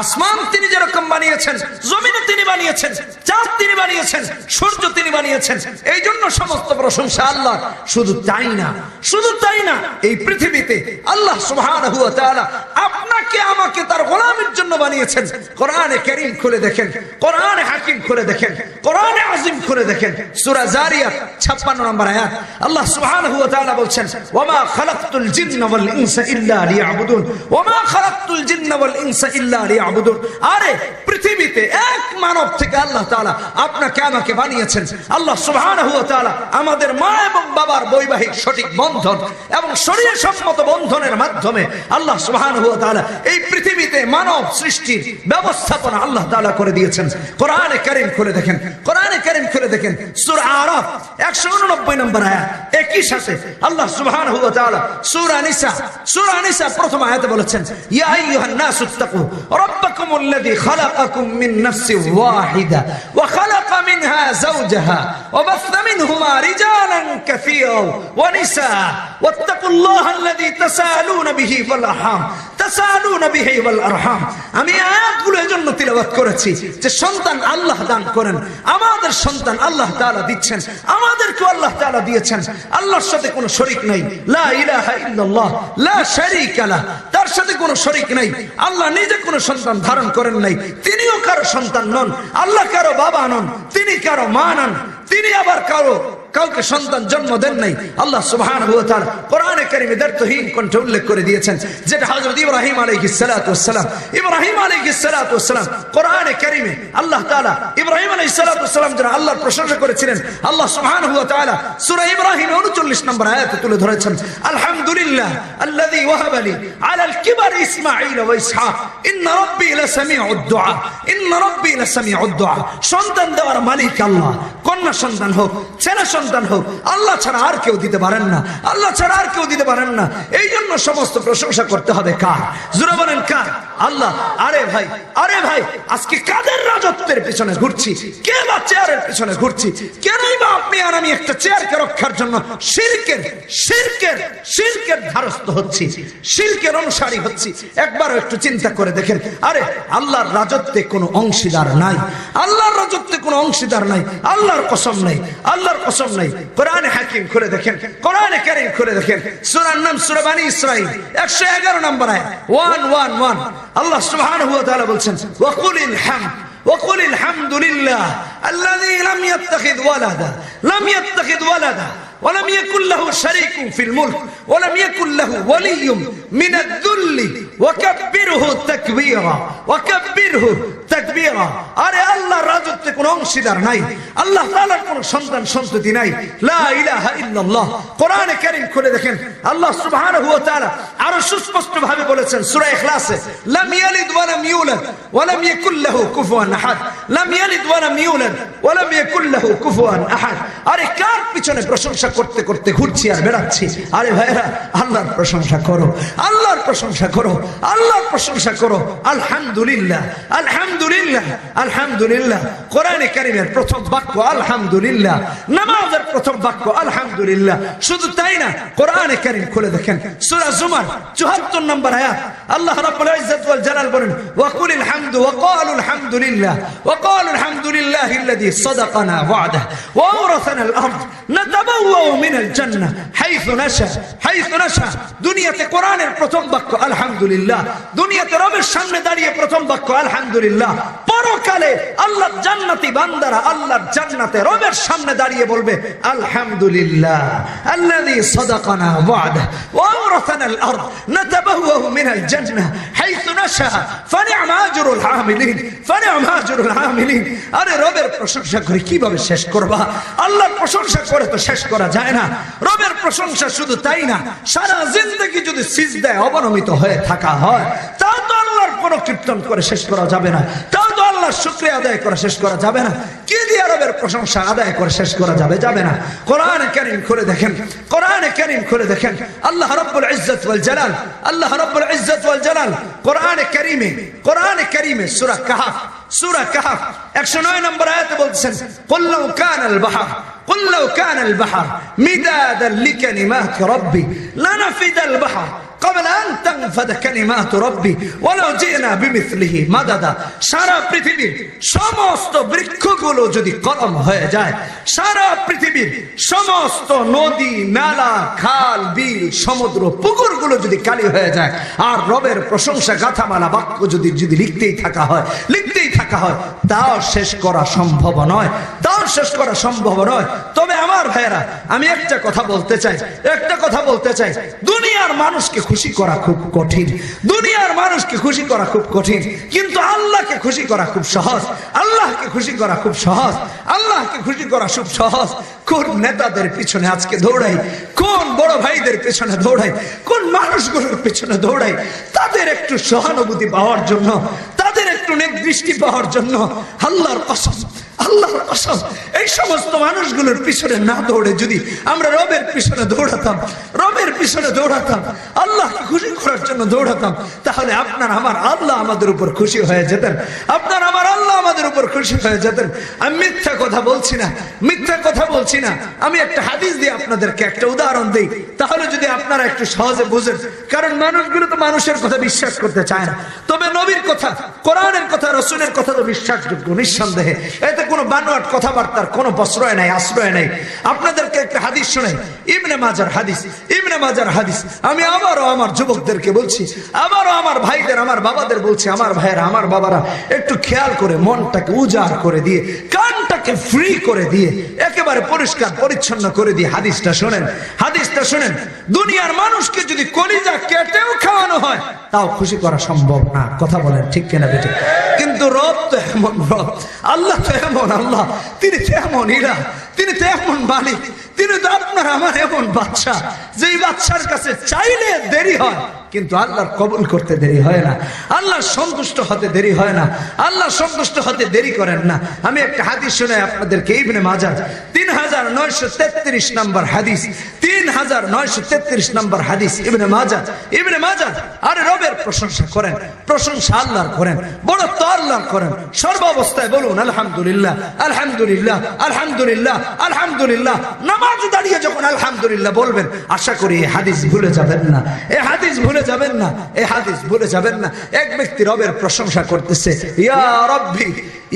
আসমান তিনি যেরকম বানিয়েছেন, জমিন তিনি বানিয়েছেন, চাঁদ তিনি বানিয়েছেন, সূর্য তিনি বানিয়েছেন। এই জন্য সমস্ত প্রশংসা আল্লাহ। শুধু তাই না, শুধু তাই না, এই পৃথিবীতে আল্লাহ সুবহানাহু ওয়া তাআলা আপনাকে আমাকে তার গোলামের জন্য বানিয়েছেন। কোরআনে কারীম খুলে দেখেন, কোরআনে হাকিম খুলে দেখেন, কোরআনে আযীম খুলে দেখেন, সূরা জারিয়াত 56 নম্বর আয়াত। আল্লাহ সুবহানাহু ওয়া তাআলা বলছেন, ওয়ামা খালাকতুল জিন্না ওয়াল ইনসা ইল্লা লিয়াবুদুন, ওয়ামা খালাকতুল জিন্না ওয়াল ইনসা ইল্লা লিয়াবুদুন। আরে পৃথিবীতে এক মানব থেকে আল্লাহ তাআলা আপনাকে আমাকে বানিয়েছেন। আল্লাহ সুবহানাহু ওয়া তাআলা আমাদের মা এবং বাবার বৈবাহিক সঠিক বন্ধন এবং শরীয়ত সম্মত বন্ধনের মাধ্যমে আল্লাহ সুবহানাহু ওয়া তাআলা এই পৃথিবীতে মানব সৃষ্টির ব্যবস্থাপনা আল্লাহ তাআলা করে দিয়েছেন। কোরআনে কারীম খুলে দেখেন, কোরআনে কারীম খুলে দেখেন, সূরা আরাফ 189 নম্বর আয়াত। একই সাথে আল্লাহ সুবহানাহু ওয়া তাআলা সূরা নিসা প্রথম আয়াতে বলেছেন, ইয়া আইয়ুহান নাসুত্তাকু ربكم الذي خلقكم من نفس واحدة وخلق منها زوجها وبث منهما رجالا كثيرا ونساء واتقوا الله الذي تساءلون به والأرحام تساءلون به والأرحام। আমি আয়াতগুলো এজন্য তিলাওয়াত করেছি যে সন্তান আল্লাহ দান করেন, আমাদের সন্তান আল্লাহ তাআলা দিচ্ছেন, আমাদেরকে আল্লাহ তাআলা দিয়েছেন। আল্লাহর সাথে কোনো শরীক নাই, লা ইলাহা ইল্লাল্লাহ লা শারীকা লাহ, তার সাথে কোনো শরীক নাই। আল্লাহ নিজে কোনো সন্তান ধারণ করেন নাই, তিনিও কারো সন্তান নন। আল্লাহ কারো বাবা নন, তিনি কারো মা নন, তিনি আবার কাউকে সন্তান জন্ম দেন নাই। আল্লাহ সুবহানাহু ওয়া তাআলা কোরআনে কারীমে দ্ব্যর্থহীন কণ্ঠে উল্লেখ করে দিয়েছেন, যেটা হযরত ইব্রাহিম আলাইহিস সালাতু ওয়াস সালাম, ইব্রাহিম আলাইহিস সালাতু ওয়াস সালাম কোরআনে কারীমে আল্লাহ তাআলা ইব্রাহিম আলাইহিস সালাতু ওয়াস সালাম যারা আল্লাহর প্রশংসা করেছিলেন, আল্লাহ সুবহানাহু ওয়া তাআলা সূরা ইব্রাহিম 39 নম্বর আয়াতে তুলে ধরেছেন, আলহামদুলিল্লাহ আল্লাযী ওয়াহাবা লি আলাল কিবারি ইসমাঈল ওয়া ইসহাক ইন্না রাব্বী লাসামিউদ দুআ, ইন্না রাব্বী লাসামিউদ দুআ। সন্তান দেওয়ার মালিক আল্লাহ, কন্যা সন্তান হোক, ছেলে সন্তান হোক, আল্লাহ ছাড়া আর কেউ দিতে পারেন না, আল্লাহ ছাড়া আর কেউ দিতে পারেন না। এই জন্য সমস্ত প্রশংসা করতে হবে কার? জোরে বলেন কার? আল্লাহ। আরে ভাই আজকে কাদের রাজত্বের পিছনে ঘুরছি? কে বা চেয়ারের পিছনে ঘুরছি? কেনই বা আপনি আর আমি একটা চেয়ারকে রক্ষার জন্য শিরকের ধারস্থ হচ্ছি, শিরকের অনুসারী হচ্ছি? একবারও একটু চিন্তা করে দেখেন। আরে আল্লাহর রাজত্বে কোনো অংশীদার নাই, আল্লাহর রাজত্বে কোনো অংশীদার নাই, আল্লাহর কসম নাই, আল্লাহর কসম নাই। কোরআনে হাকিম খুলে দেখেন, কোরআনে কারীম খুলে দেখেন, সূরার নাম সূরা বনী ইসরাঈল 111 নম্বর আয়াত 111। আল্লাহ সুবহানাহু ওয়া তাআলা বলছেন, وقل الحمد لله الذي لم يتخذ ولدا ولم يكن له شريك في الملك ولم يكن له ولي من الذل وكبره تكبيرا। আরে আল্লাহর রাজত্বে কোনো অংশীদার নাই, আল্লাহ তাআলার কোনো সন্তান সন্ততি নাই, লা ইলাহা ইল্লাল্লাহ। কোরআনে কারীম খুলে দেখেন, আল্লাহ সুবহানাহু ওয়া তাআলা আরো সুস্পষ্ট ভাবে বলেছেন সূরা ইখলাসে, লাম ইয়ালিদ ওয়া লাম ইউলাদ ওয়া লাম ইয়াকুল লাহু কুফুয়ান আহাদ, লাম ইয়ালিদ ওয়া লাম ইউলাদ ওয়া লাম ইয়াকুল লাহু কুফুয়ান আহাদ। আরে কার পিছনে প্রশংসা করতে করতে ঘুরছি আর বেড়াচ্ছি? আরে ভাইরা, আল্লাহর প্রশংসা করো, আল্লাহর প্রশংসা করো, আল্লাহর প্রশংসা করো। আলহামদুলিল্লাহ আলহামদুলিল্লাহ আলহামদুলিল্লাহ। কোরআনে কারীমের প্রথম বাক্য আলহামদুলিল্লাহ, নামাজের প্রথম বাক্য আলহামদুলিল্লাহ। শুধু তাই না, কোরআনে কারীম খুলে দেখেন সূরা জুমার 74 নম্বর আয়াত, আল্লাহ রাব্বুল ইজ্জত ওয়াল জালাল বলেন ওয়া কুলিল হামদু ওয়া ক্বালুল হামদুলিল্লাহ ওয়া ক্বালুল হামদুলিল্লাহিল্লাযী সাদাকানা ওয়া'দাহু ওয়া আওরাসানাল আরদ নাতাবাওয়াউ মিনাল জান্নাহ হাইসু নাশা। দুনিয়াতে কোরআনের প্রথম বাক্য আলহামদুলিল্লাহ, দুনিয়াতে রবের সামনে দাঁড়িয়ে প্রথম বাক্য আলহামদুলিল্লাহ। পরকালে আল্লাহর জান্নাতি বান্দারা আল্লাহর জান্নাতে রবের সামনে দাঁড়িয়ে বলবে আলহামদুলিল্লাহ আল্লাযী সাদাকানা ওয়া'দাহু ওয়া আওরাসানাল আরদ নাতাবাওয়াউ মিনাল জান্নাহ হাইসু নাশা ফানি'মা আজরুল আমিলিন ফানি'মা আজরুল আমিলিন। আরে রবের প্রশংসা করে কিভাবে শেষ করবা? আল্লাহর প্রশংসা করে তো শেষ করা যায় না। রবের প্রশংসা শুধু তাই না, সারা জিন্দেগি যদি সিজদায় অবনমিত হয়ে থাকা হয় তা তো আল্লাহর কোনো কীর্তন করে শেষ করা যাবে না, তা তো আল্লাহর শুকরিয়া আদায় করে শেষ করা যাবে না। কি দিয়ে রবের প্রশংসা আদায় করে শেষ করা যাবে না। কোরআনে কারীম খুলে দেখেন, কোরআনে কারীম খুলে দেখেন আল্লাহ রাব্বুল ইজ্জত ওয়াল জালাল, আল্লাহ রাব্বুল ইজ্জত ওয়াল জালাল কোরআনে কারীমে সূরা কাহফ 109 নম্বর আয়াতে বলছেন কুল লাউ কানাল বাহর মিদাদান লিকালিমাতি রাব্বি লানাফিদাল বাহর قبل أن تنفذ كلمات ربي ولو جئنا بمثله مددا। সারা পৃথিবীর সমস্ত বৃক্ষগুলো যদি কলম হয়ে যায়, সারা পৃথিবীর সমস্ত নদী নালা খাল বিল সমুদ্র পুকুরগুলো যদি কালি হয়ে যায়, আর রবের প্রশংসা গাথামালা বাক্য যদি লিখতেই থাকা হয় তাও শেষ করা সম্ভব নয়। তবে আমার ভাইরা, আমি একটা কথা বলতে চাই, দুনিয়ার মানুষকে খুশি করা খুব কঠিন, কিন্তু আল্লাহকে খুশি করা খুব সহজ। কোন নেতাদের পিছনে আজকে দৌড়াই, কোন বড় ভাইদের পিছনে দৌড়াই, কোন মানুষগুলোর পিছনে দৌড়াই, তাদের একটু সহানুভূতি পাওয়ার জন্য, তাদের একটু নেক দৃষ্টি পাওয়ার জন্য। আল্লাহর কসম এই সমস্ত মানুষগুলোর পিছনে না দৌড়ে যদি আমরা রবের পিছনে দৌড়াতাম, আল্লাহকে খুশি করার জন্য দৌড়াতাম, তাহলে আপনার আমার আল্লাহ আমাদের উপর খুশি হয়ে যেতেন। আমি মিথ্যা কথা বলছি না। আমি একটা হাদিস দিয়ে আপনাদেরকে একটা উদাহরণ দিই, তাহলে যদি আপনারা একটু সহজে বুঝেন। কারণ মানুষগুলো তো মানুষের কথা বিশ্বাস করতে চায় না, তবে নবীর কথা, কোরআনের কথা, রাসূলের কথা তো বিশ্বাসযোগ্য নিঃসন্দেহে। এতে কোনো বানোয়াট কথাবার্তার কোনো আশ্রয় নাই। আপনাদেরকে একটা হাদিস শোনাই, ইবনে মাজার হাদিস। আমি আবারও আমার যুবকদেরকে বলছি, আবারও আমার ভাইদের, আমার বাবাদের বলছি, আমার ভাইয়েরা, আমার বাবারা, একটু খেয়াল করে মনটাকে উজাড় করে দিয়ে, কানটাকে ফ্রি করে দিয়ে, একেবারে পরিষ্কার পরিচ্ছন্ন করে দিয়ে হাদিসটা শোনেন। দুনিয়ার মানুষকে যদি কলিজা কেটেও খাওয়ানো হয় তাও খুশি করা সম্ভব না। কথা বলেন ঠিক কিনা বেঠিক? কিন্তু রব তো এমন রব, আল্লাহ তো এমন আল্লাহ, তিনি তো এমন ইলাহ, তিনি তো এমন মালিক, তিনি তো আপনার আমার এমন বাদশা, যেই বাদশার কাছে চাইলে দেরি হয় কিন্তু আল্লাহর কবুল করতে দেরি হয় না, আল্লাহ সন্তুষ্ট হতে দেরি হয় না, আল্লাহ সন্তুষ্ট হতে দেরি করেন না। আমি একটা হাদিস শোনাই আপনাদেরকে, ইবনে মাজাহ 3933 নম্বর হাদিস, 3933 নম্বর হাদিস, ইবনে মাজাহ। আরে রবের প্রশংসা করেন, প্রশংসা আল্লাহর করেন, বড়ত্ব আল্লাহর করেন, সর্বাবস্থায় বলুন আলহামদুলিল্লাহ আলহামদুলিল্লাহ আলহামদুলিল্লাহ আলহামদুলিল্লাহ। নামাজে দাঁড়িয়ে যখন আলহামদুলিল্লাহ বলবেন, আশা করি এই হাদিস ভুলে যাবেন না। এক ব্যক্তি রবের প্রশংসা করতেছে,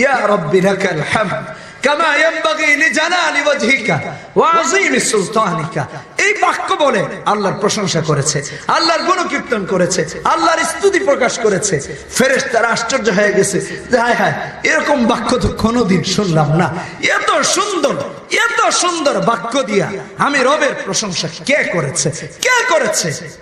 ইয়া রব্বি লাকাল হামদ কামা ইয়ানবাগি লিজালালি ওয়াজহিকা ওয়া আযীমি সুলতানিকা। এই বাক্য বলে আল্লাহর প্রশংসা করেছে, আল্লাহর গুণকীর্তন করেছে, আল্লাহর স্তুতি প্রকাশ করেছে। ফেরেশতারা আশ্চর্য হয়ে গেছে, হায় হায়, এরকম বাক্য তো কোনোদিন শুনলাম না। এত সুন্দর বাক্য দিয়া আমি রবের প্রশংসা কে করেছে?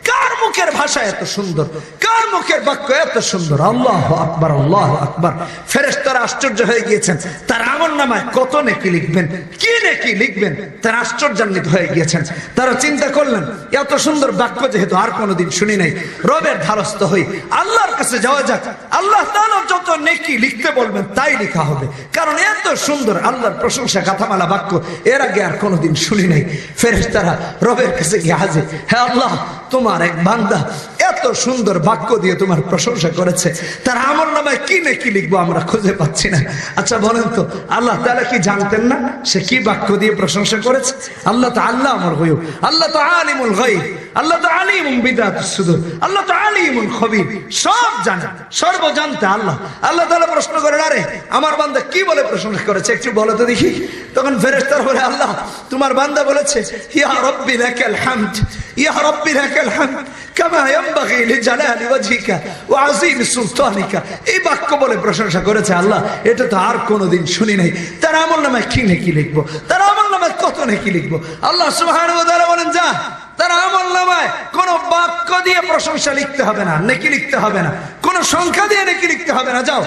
কার মুখের ভাষা এত সুন্দর, কার মুখের বাক্য এত সুন্দর? আল্লাহু আকবার, আল্লাহু আকবার। ফেরেশতারা আশ্চর্য হয়ে গিয়েছেন, তার আমলনামায় কত নেকি লিখবেন, কি নেকি লিখবেন, তারা আশ্চর্যান্বিত হয়ে গিয়েছেন। তারা চিন্তা করলেন, এত সুন্দর বাক্য যেহেতু আর কোনোদিন শুনি নাই, রবের ধারস্থ হই, আল্লাহর কাছে যাওয়া যাক। আল্লাহ তাআলা যত নেকি লিখতে বলবেন তাই লেখা হবে, কারণ এত সুন্দর আল্লাহর প্রশংসা গাথামালা বাক্য এর আগে আর কোনোদিন শুনি নাই। ফেরেশতারা রবের কাছে গিয়ে হাজির, হে আল্লাহ, তোমার এক বান্দা এত সুন্দর বাক্য দিয়ে তোমার প্রশংসা করেছে, তার আমলনামায় কি নেকি লিখবো আমরা খুঁজে পাচ্ছি না। আচ্ছা বলেন তো, আল্লাহ তাআলা কি জানতেন না সে কি বাক্য দিয়ে প্রশংসা করেছে? আল্লাহ তো আল্লামুল গায়ব, আল্লাহ তো আলিমুল গায়ব, আল্লাহ তো আলিমুম বিদাতুস সুদূর, আল্লাহ তো আলিমুল খবীর, সব জানে, সর্বজান্তে আল্লাহ। আল্লাহ তাআলা প্রশ্ন করেন, আরে আমার বান্দা কি বলে প্রশংসা করেছে একটু বলো তো দেখি। তখন ফেরেশতারা বলে, আল্লাহ তোমার বান্দা বলেছে ইয়া রাব্বি লাকাল হামদ, ইয়া রাব্বি লাকাল হামদ কামা ইয়ানবাগি লিজালালি ওয়াজহিকা ওয়া আযীমি সুলতানিকা। এই বাক্য বলে প্রশংসা করেছে আল্লাহ, এটা তো আর কোনোদিন শুনি নাই। তার আমলনামায় কি নেকি লিখবো, তার আমলনামায় কত নেকি লিখবো? আল্লাহ সুবহানাহু ওয়া তাআলা বলেন, যা তার আমলনামায় কোন বাক্য দিয়ে প্রশংসা লিখতে হবে না, নেকি লিখতে হবে না, কোন সংখ্যা দিয়ে নেকি লিখতে হবে না, যাও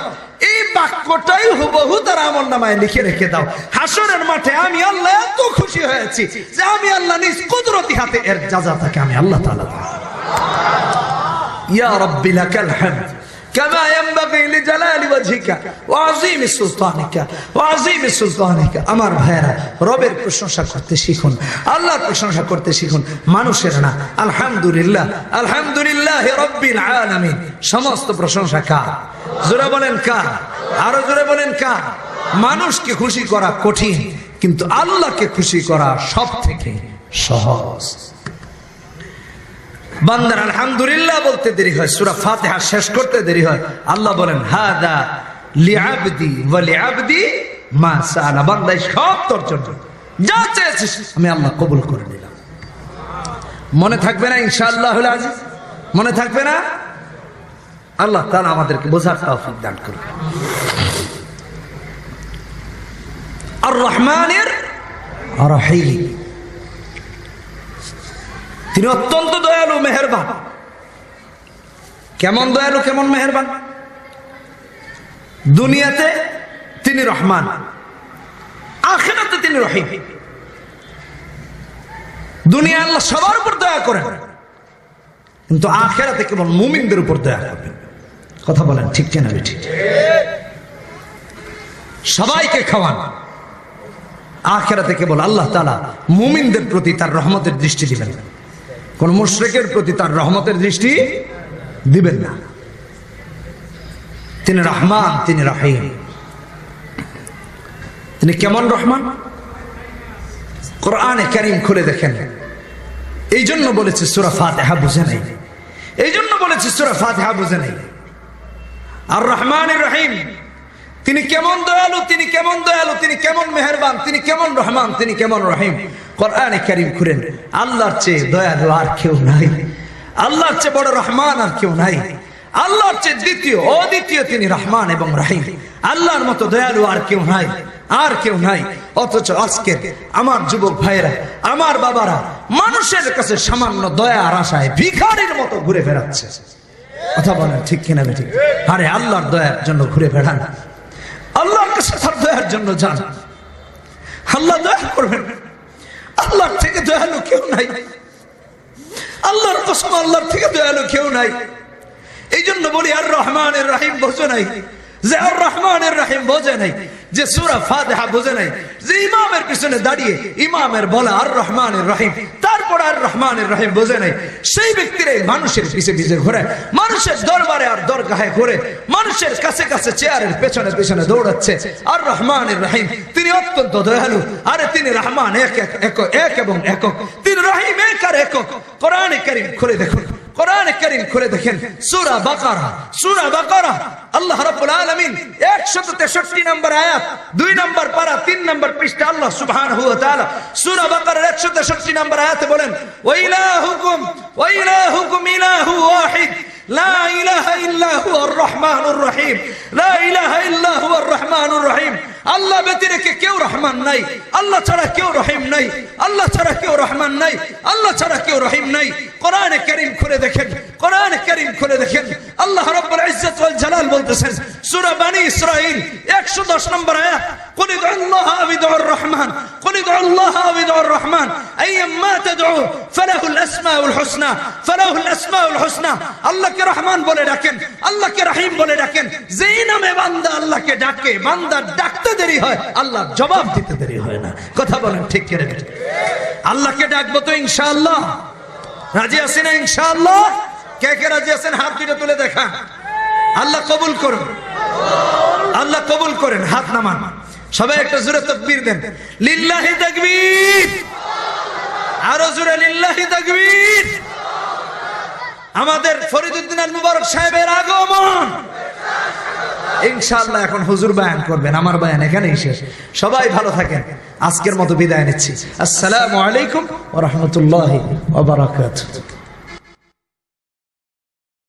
এই বাক্যটাই হুবহু তার আমলনামায় লিখে রেখে দাও। হাসরের মাঠে আমি আল্লাহ এত খুশি হয়েছি যে আমি আল্লাহ নিজ কুদরতি হাতে এর জাযাটাকে আমি আল্লাহ তাআলা দেব। ইয়া রাব্বি লাকাল হামদ কামা ইয়ানবাগি লিজালালি ওয়াজহিকা ওয়া আযীমি সুলতানিকা ওয়া আযীমি সুলতানিকা। আমার ভাইরা, রবের প্রশংসা করতে শিখুন, আল্লাহর প্রশংসা করতে শিখুন, মানুষের না। আলহামদুলিল্লাহ, আলহামদুলিল্লাহি রাব্বিল আলামিন। সমস্ত প্রশংসা কার? জোরে বলেন কার? আরো জোরে বলেন কার? মানুষকে খুশি করা কঠিন, কিন্তু আল্লাহকে খুশি করা সবথেকে সহজ। বান্দার আলহামদুলিল্লাহ বলতে দেরি হয়, সূরা ফাতিহা শেষ করতে দেরি হয়। আল্লাহ বলেন, হাদা লিআবদি ওয়া লিআবদি মা সাআলা। বান্দা সব তোর জন্য, যা চেয়েছিস আমি আল্লাহ কবুল করে নিলাম। মনে থাকবে না ইনশাআল্লাহুল আজিজ? মনে থাকবে না? আল্লাহ তাআলা আমাদেরকে বোঝার তৌফিক দান করুন। আর রহমানের রহিম, তিনি অত্যন্ত দয়ালু মেহেরবান। কেমন দয়ালু, কেমন মেহেরবান? দুনিয়াতে তিনি রহমান, আখিরাতে তিনি রহিম। দুনিয়া আল্লাহ সবার উপর দয়া করেন, কিন্তু আখিরাতে কেবল মুমিনদের উপর দয়া করবেন। কথা বলেন ঠিক কিনা? ঠিক। সবাইকে খাওয়ান, আখিরাতে কেবল আল্লাহ তাআলা মুমিনদের প্রতি তার রহমতের দৃষ্টি দিবেন, কোন মুশরিকের প্রতি তার রহমতের দৃষ্টি দিবেন না। তিনি রহমান, তিনি রহিম। তিনি কেমন রহমান? কোরআনে কারীম খুলে দেখেন। এই জন্য বলেছে সূরা ফাতিহা বুঝে নাই, এই জন্য বলেছে সূরা ফাতিহা বুঝে নাই। আর রহমানির রহিম, তিনি কেমন দয়ালু, তিনি কেমন দয়ালু, তিনি কেমন মেহেরবান, তিনি কেমন রহমান, তিনি কেমন রহিম। কোরআনে কারীম খুলেন, আল্লাহর চেয়ে দয়ালু আর কেউ নাই, আল্লাহর চেয়ে বড় রহমান আর কেউ নাই, আল্লাহর চেয়ে দ্বিতীয় অদ্বিতীয় তিনি রহমান এবং রহিম। আল্লাহর মতো দয়ালু আর কেউ নাই, আর কেউ নাই। অথচ আজকে আমার যুবক ভাইয়েরা, আমার বাবারা মানুষের কাছে সামান্য দয়া আর আশায় ভিখারির মতো ঘুরে বেড়াচ্ছে। কথা বলেন ঠিক কিনা? ঠিক। আরে আল্লাহর দয়ার জন্য ঘুরে বেড়ান, আল্লাহর কাছে তার দয়ার জন্য যান, আল্লাহ দয়া করবেন। আল্লাহর থেকে দয়ালু কেউ নাই, আল্লাহর কসম আল্লাহর থেকে দয়ালু কেউ নাই। এই জন্য বলি আর রহমানের রহিম বোঝে নাই, যে আর রহমানের রহিম বোঝে নাই, যে সূরা ফাতিহা বোঝে নাই, যে ইমামের পিছনে দাঁড়িয়ে ইমামের বলা আর রহমানের রহিম, তারপর আর রহমানের রহিম বোঝে নাই, সেই ব্যক্তিরাই মানুষের পিছে পিছে ঘোরে, মানুষের দরবারে আর দরগাহে ঘোরে, মানুষের কাছে কাছে চেয়ারের পেছনে পেছনে দৌড়াচ্ছে। আর রহমানের রহিম তিনি অত্যন্ত দয়ালু, আরে তিনি রহমান এক এবং একক, তিনি রহিম এক আর একক। কোরআনে কারীম খুলে দেখুন, কোরআনে কারীম খুলে দেখেন সূরা বাকারা, সূরা বাকারা আল্লাহ রাব্বুল আলামিন 163 নম্বর আয়াত, 2 নম্বর পারা, 3 নম্বর পৃষ্ঠা আল্লাহ সুবহানাহু ওয়া তাআলা সূরা বাকারার 163 নম্বর আয়াতে বলেন, ওয়া ইলাহুকুম ইলাহু ওয়াহিদ লা ইলাহা ইল্লা হুয়ার রহমানুর রহিম, লা ইলাহা ইল্লা হুয়ার রহমানুর রহিম। আল্লাহ ব্যতিরেকে কেউ রহমান নাই, আল্লাহ ছাড়া কেউ রহিম নাই, আল্লাহ ছাড়া কেউ রহমান নাই, আল্লাহ ছাড়া কেউ রহিম নাই। কোরআনে কারীম খুলে দেখেন, কোরআনে কারীম খুলে দেখেন আল্লাহ রাব্বুল ইজ্জত ওয়াল জালাল বলতেছেন সূরা বনী ইসরাঈল 110 নম্বর আয়াত, কুল ইদউল্লাহ আও ইদউর রহমান, কুল ইদউল্লাহ আও ইদউর রহমান আইয়াম্মা তাদউ ফালাহুল আসমাউল হুসনা, ফালাহুল আসমাউল হুসনা। আল্লাহকে রহমান বলে ডাকেন, আল্লাহকে রহিম বলে ডাকেন। যেই নামে বান্দা আল্লাহকে ডাকে, বান্দা ডাকতে দেরি হয়, আল্লাহ জবাব দিতে দেরি হয় না। কথা বলেন ঠিক করে? আল্লাহকে ডাকবো তো ইনশাআল্লাহ, রাজি আছেন ইনশাআল্লাহ? কে কে রাজি আছেন হাত দুটো তুলে দেখা। আল্লাহ কবুল করুন, আল্লাহ কবুল করেন। হাত নামান, সবাই একটা জোরে তাকবীর দেন। লিল্লাহি তাকবীর, আরো জোরে লিল্লাহি তাকবীর। আমাদের ফরিদউদ্দিন আল মুবারক সাহেবের আগমন ইনশাআল্লাহ। এখন হুজুর বয়ান করবেন, আমার বয়ান এখানেই শেষ। সবাই ভালো থাকেন, আজকের মতো বিদায় নিচ্ছি। আসসালামু আলাইকুম ওয়া রাহমাতুল্লাহি ওয়া বারাকাতুহু।